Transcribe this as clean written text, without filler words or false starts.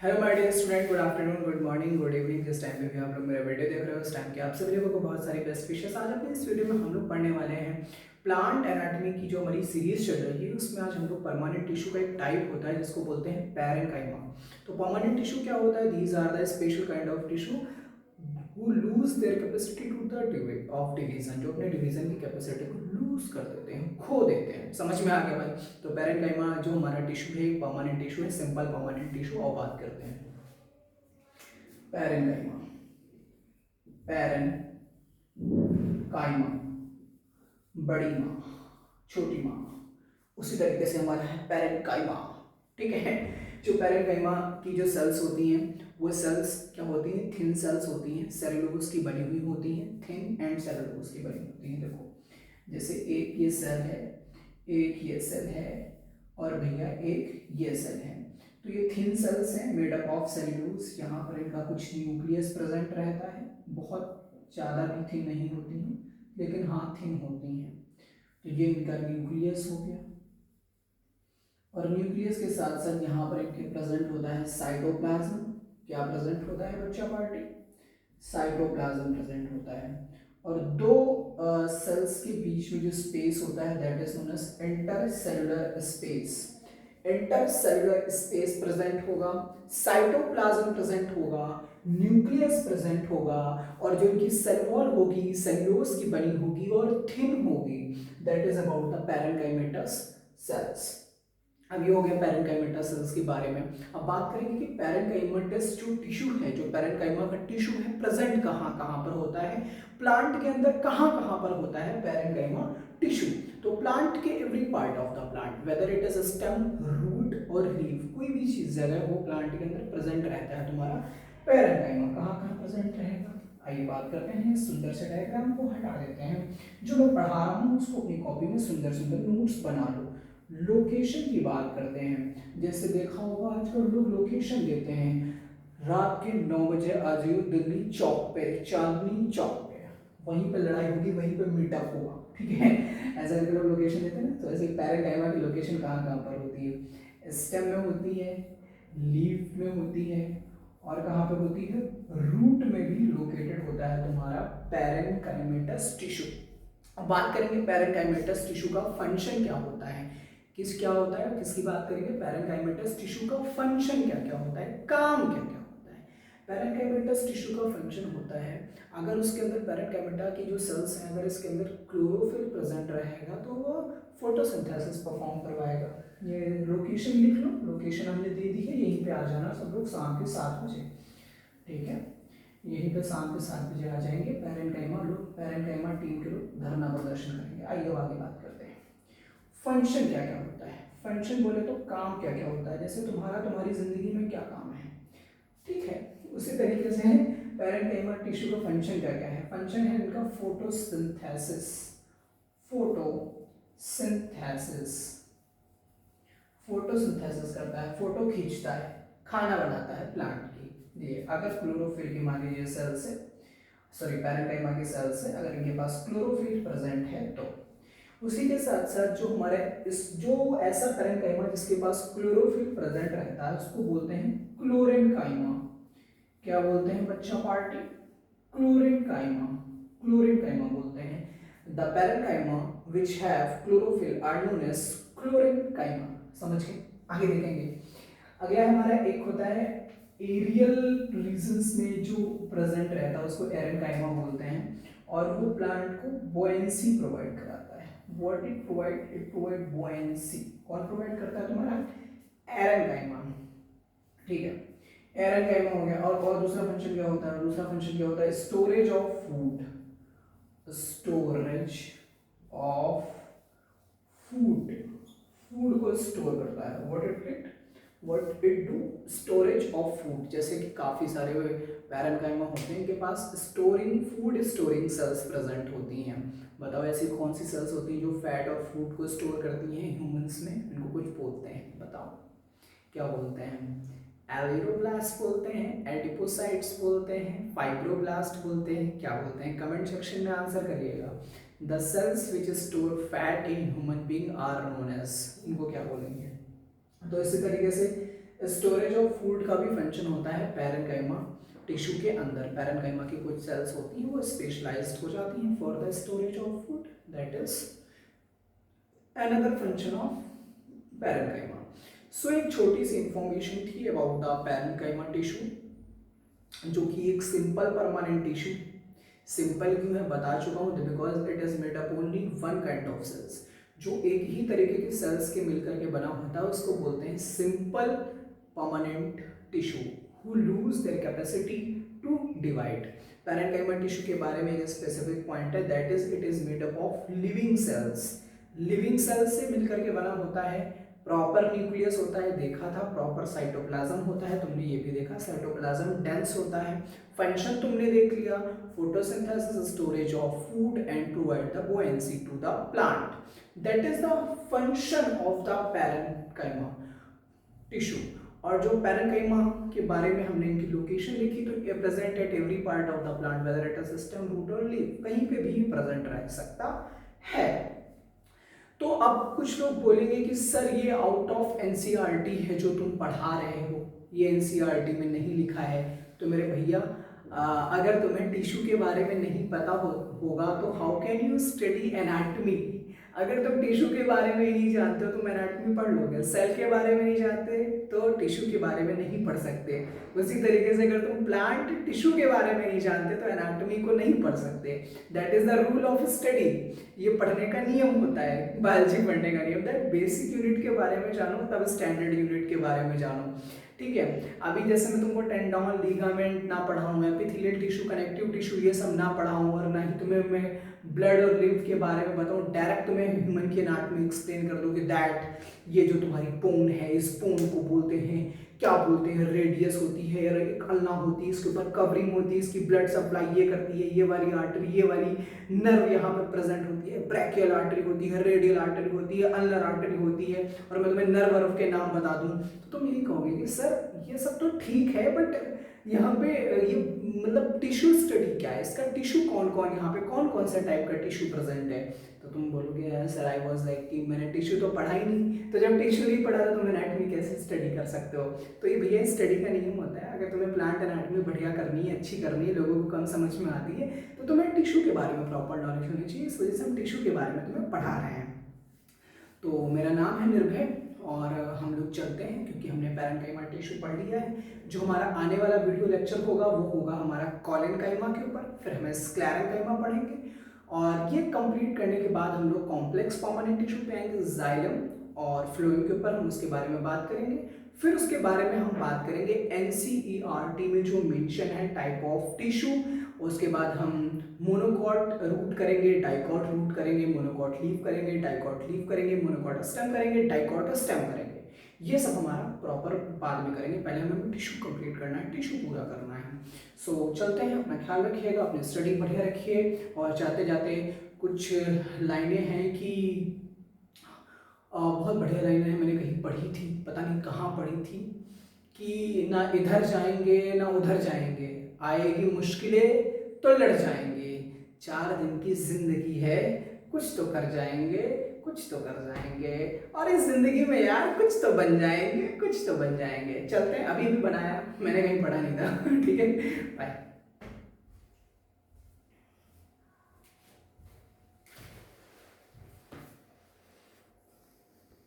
Hello my dear student, good afternoon, good morning, good evening. जिस time पे भी आप लोग मेरा वीडियो देख रहे हो उस टाइम के आप सभी लोगों को बहुत सारी बेस्ट विशेस। आज अपने इस वीडियो में हम लोग पढ़ने वाले हैं प्लांट एनाटॉमी की जो हमारी सीरीज चल रही है उसमें आज हम लोग परमानेंट टिश्यू का एक टाइप होता है जिसको बोलते हैं पैरेन्काइमा। तो परमानेंट टिश्यू क्या होता है? These are the special kind of tissue who lose their capacity to the of division, जो अपने डिवीजन की कैपेसिटी को लूज कर देते हैं, खो देते हैं। समझ में आ गया भाई? तो पैरेन्काइमा जो हमारा टिश्यू है परमानेंट टिश्यू है, सिंपल परमानेंट टिश्यू। और बात करते हैं पैरेन्काइमा। पैरेन्काइमा बड़ी माँ, छोटी माँ, उसी तरीके से हमारा है पैरेन्काइमा। ठीक है। जो पैरेन्काइमा की जो सेल्स होती हैं वो सेल्स क्या होती हैं? थिन सेल्स होती हैं, सेलुलोज की बनी हुई होती हैं, थिन एंड सेलुलोज की बनी होती हैं। देखो जैसे एक ये सेल है, एक ये सेल है और भैया एक ये सेल है। तो ये थिन सेल्स हैं मेड अप ऑफ सेल्यूलोज। यहाँ पर इनका कुछ न्यूक्लियस प्रेजेंट रहता है, बहुत ज़्यादा भी थिन नहीं होती हैं लेकिन हाँ थिन होती हैं। तो ये इनका न्यूक्लियस हो गया और न्यूक्लियस के साथ साथ यहाँ पर इनके प्रेजेंट होता है साइटोप्लाज्म। क्या प्रेजेंट होता है बच्चा पार्टी? साइटोप्लाज्म प्रेजेंट होता है। और दो सेल्स के बीच में जो स्पेस होता है that is known as intercellular space. Intercellular space present होगा, साइटोप्लाज्म प्रेजेंट होगा, न्यूक्लियस प्रेजेंट होगा और जो इनकी सेल वॉल होगी सेल्यूलोज की बनी होगी और थिन होगी, that is about the parenchymatous sales. अब ये हो गया पैरेन्काइमेटस सेल्स के बारे में। अब बात करेंगे कि पैरेन्काइमेटस जो टिश्यू है, जो पैरेन्काइमा का टिश्यू है, प्रेजेंट कहाँ कहाँ पर होता है, प्लांट के अंदर कहाँ कहाँ पर होता है पैरेन्काइमा टिश्यू। तो प्लांट के every part of the plant, whether it is stem, root और लीफ, कोई भी चीज अगर वो प्लांट के अंदर प्रेजेंट रहता है तुम्हारा पैरेन्काइमा कहाँ कहाँ प्रेजेंट रहेगा। आइए बात करते हैं, सुंदर से डायग्राम को हटा देते हैं। जो मैं पढ़ा रहा हूँ उसको अपनी कॉपी में सुंदर सुंदर नोट्स बना लो। लोकेशन की बात करते हैं, जैसे देखा होगा आजकल लोग लोकेशन देते हैं, रात के 9 बजे आ जाइए दिल्ली चौक पे, चांदनी चौक पे, वहीं पे लड़ाई होगी, वहीं पे मीटअप होगा। ठीक है, ऐसा करके लोग लोकेशन देते हैं ना। तो ऐसे पैरेन्काइमा की लोकेशन कहाँ कहाँ पर होती है? स्टेम में होती है, लीफ में होती है और कहाँ पे होती है? रूट में भी लोकेटेड होता है तुम्हारा पैरेन्काइमेटस टिश्यू। अब बात करेंगे पैरेन्काइमेटस टिश्यू का फंक्शन क्या होता है, क्या होता है, किसकी बात करेंगे? पैरेन्काइमेटस टिश्यू का फंक्शन क्या क्या होता है, काम क्या क्या होता है। पैरेन्काइमेटस टिश्यू का फंक्शन होता है, अगर उसके अंदर पैरेन्काइमेटा की जो सेल्स हैं अगर इसके अंदर क्लोरोफिल प्रेजेंट रहेगा तो वो फोटोसिंथेसिस परफॉर्म करवाएगा। ये लोकेशन लिख लो, लोकेशन हमने दे दी है, यहीं पे आ जाना सब लोग शाम के 7 बजे। ठीक है, यहीं पे शाम के 7 बजे आ जाएंगे। पैरेन्काइमा लोग, पैरेन्काइमा टीम के लोग धरना प्रदर्शन करेंगे। आइए अब आगे बात करते हैं फंक्शन क्या क्या होता है। फंक्शन बोले तो काम क्या क्या होता है, जैसे तुम्हारी जिंदगी में क्या काम है, ठीक है, उसी तरीके से पैरेन्काइमा टिश्यू का फंक्शन क्या क्या है। फंक्शन है इनका फोटोसिंथेसिस, फोटोसिंथेसिस, फोटोसिंथेसिस करता है, फोटो खींचता है, खाना बनाता है प्लांट की। ये अगर क्लोरोफिल की मान लीजिए सेल से, सॉरी पैरेन्काइमा की सेल से अगर इनके पास क्लोरोफिल प्रेजेंट है तो उसी के साथ साथ जो हमारे इस जो ऐसा पैरेन्काइमा जिसके पास क्लोरोफिल प्रेजेंट रहता है उसको बोलते हैं क्लोरेन्काइमा। क्या बोलते हैं बच्चा पार्टी? क्लोरेन्काइमा, क्लोरेन्काइमा बोलते हैं। The parenchyma which have chlorophyll are known as chlorenchyma. समझ गए? आगे देखेंगे। अगला हमारा एक होता है एरियल रीजन्स में जो प्रेजेंट रहता है उसको एरेन्काइमा बोलते हैं और वो प्लांट को बोएंसी प्रोवाइड कराता है। What it provide? It provide buoyancy. कौन प्रोवाइड करता है तुम्हारा? एरेन्काइमा। ठीक है, एरेन्काइमा हो गया। और दूसरा फंक्शन क्या होता है? दूसरा फंक्शन क्या होता है? Storage of food, storage of food, food को स्टोर करता है। What it do? Storage of food. जैसे कि काफ़ी सारे पैरेन्काइमा होते हैं इनके पास storing food storing cells present होती हैं। बताओ ऐसी कौन सी सेल्स होती हैं जो फैट और फूड को स्टोर करती हैं ह्यूमंस में? इनको कुछ बोलते हैं, बताओ क्या बोलते हैं? एलिरोब्लास्ट बोलते हैं, एडिपोसाइट्स बोलते हैं, फाइब्रोब्लास्ट बोलते हैं, क्या बोलते हैं? कमेंट सेक्शन में आंसर करिएगा। The cells which store fat in human being are known as, इनको क्या बोलेंगे? तो इसी तरीके से स्टोरेज ऑफ फूड का भी फंक्शन होता है पैरेनकाइमा टिश्यू के अंदर। पैरेनकाइमा की कुछ सेल्स होती हैं वो स्पेशलाइज्ड हो जाती हैं for the storage of food, that is another function of parenchyma. So एक छोटी सी इंफॉर्मेशन थी अबाउट द पैरेनकाइमा टिश्यू, जो कि एक सिंपल परमानेंट टिश्यू। सिंपल क्यों है बता चुका हूँ, because it is made up only one kind of cells. जो एक ही तरीके के सेल्स के मिलकर के बना होता है उसको बोलते हैं simple permanent tissue who lose their capacity to divide. Parenchyma tissue के बारे में एक स्पेसिफिक पॉइंट है, that is it is made up of living cells. Living cells से मिलकर के बना होता है, प्रॉपर न्यूक्लियस होता है, देखा था, प्रॉपर साइटोप्लाज्म होता है, तुमने ये भी देखा, साइटोप्लाज्म डेंस होता है। फंक्शन तुमने देख लिया, photosynthesis, storage of food and provide the buoyancy to the plant. That is the function of the parenchyma tissue. और जो पैरेनकाइमा के बारे में हमने इनकी लोकेशन लिखी, तो ये present at every part of the plant whether it is stem, root और लीफ, कहीं पे भी प्रेजेंट रह सकता है। तो अब कुछ लोग बोलेंगे कि सर ये आउट ऑफ एनसीईआरटी है जो तुम पढ़ा रहे हो, ये एनसीईआरटी में नहीं लिखा है। तो मेरे भैया अगर तुम्हें टिश्यू के बारे में नहीं पता होगा तो how can you study anatomy. अगर तुम टिश्यू के बारे में ही नहीं जानते हो तुम एनाटमी पढ़ लोगे, सेल के बारे में नहीं जानते तो टिश्यू के बारे में नहीं पढ़ सकते। उसी तरीके से अगर तुम प्लांट टिश्यू के बारे में नहीं जानते तो एनाटमी को नहीं पढ़ सकते। That is the rule of study, ये पढ़ने का नियम होता है, बायोलॉजी पढ़ने का नियम। दैट बेसिक यूनिट के बारे में जानो तब स्टैंडर्ड यूनिट के बारे में जानो, ठीक है। अभी जैसे मैं तुमको टेंडन, लीगामेंट ना पढ़ाऊँ, एपिथेलियल टिश्यू, कनेक्टिव टिश्यू, ये सब ना पढ़ाऊँ, और ना ही तुम्हें मैं ब्लड और लिम्फ के बारे में बताऊँ, डायरेक्ट तुम्हें ह्यूमन की एनाटॉमी एक्सप्लेन कर दूँ कि दैट ये जो तुम्हारी पोन है, इस पोन को बोलते हैं, क्या बोलते हैं, रेडियस होती है, एक अल्ना होती है, इसके ऊपर कवरिंग होती है, इसकी ब्लड सप्लाई ये करती है, ये वाली आर्टरी, ये वाली नर्व यहाँ पर प्रेजेंट होती है, ब्रैकियल आर्टरी होती है, रेडियल आर्टरी होती है, अल्नर आर्टरी होती है, और मैं तुम्हें नर्व वर्व के नाम बता दूं तो तुम यही कहोगे कि सर ये सब तो ठीक है, बट यहाँ पे ये मतलब टिश्यू स्टडी क्या है, इसका टिश्यू कौन कौन, यहाँ पे कौन कौन सा टाइप का टिश्यू प्रेजेंट है। तो तुम बोलोगे सर आई वाज लाइक कि मैंने टिश्यू तो पढ़ा ही नहीं, तो जब टिश्यू नहीं पढ़ा तो तुम एनाटॉमी कैसे स्टडी कर सकते हो। तो ये भैया स्टडी का नियम होता है, अगर तुम्हें प्लांट एनाटॉमी बढ़िया करनी है, अच्छी करनी है, लोगों को कम समझ में आती है, तो तुम्हें टिश्यू के बारे में प्रॉपर नॉलेज होनी चाहिए। इस वजह से हम टिश्यू के बारे में तुम्हें पढ़ा रहे हैं। तो मेरा नाम है निर्भय और हम लोग चलते हैं क्योंकि हमने पैरेनकाइमा टिश्यू पढ़ लिया है। जो हमारा आने वाला वीडियो लेक्चर होगा वो होगा हमारा कॉलेनकाइमा के ऊपर, फिर हम स्क्लेरेनकाइमा पढ़ेंगे, और ये कंप्लीट करने के बाद हम लोग कॉम्प्लेक्स परमानेंट टिश्यू पे आएंगे, जाइलम और फ्लोएम के ऊपर हम उसके बारे में बात करेंगे। फिर उसके बारे में हम बात करेंगे एनसीईआरटी में जो मेंशन है टाइप ऑफ टिश्यू, उसके बाद हम मोनोकॉट रूट करेंगे, डाइकॉट रूट करेंगे, मोनोकॉट लीव करेंगे, डाइकॉट लीव करेंगे, मोनोकॉट स्टेम करेंगे, डाइकॉट स्टेम करेंगे। ये सब हमारा प्रॉपर बाद में करेंगे, पहले हमें टिश्यू कंप्लीट करना है, टिश्यू पूरा करना है। सो चलते हैं, अपना ख्याल रखिएगा, अपनी स्टडी बढ़िया रखिए। और जाते जाते कुछ लाइनें हैं कि बहुत बढ़िया लाइनें हैं, मैंने कहीं पढ़ी थी, पता नहीं कहाँ पढ़ी थी, कि ना इधर जाएंगे ना उधर जाएंगे, आएगी मुश्किलें तो लड़ जाएंगे, 4 दिन की जिंदगी है, कुछ तो कर जाएंगे, कुछ तो कर जाएंगे, और इस जिंदगी में यार कुछ तो बन जाएंगे, कुछ तो बन जाएंगे। चलते हैं, अभी भी बनाया, मैंने कहीं पढ़ा नहीं था। ठीक है, बाय।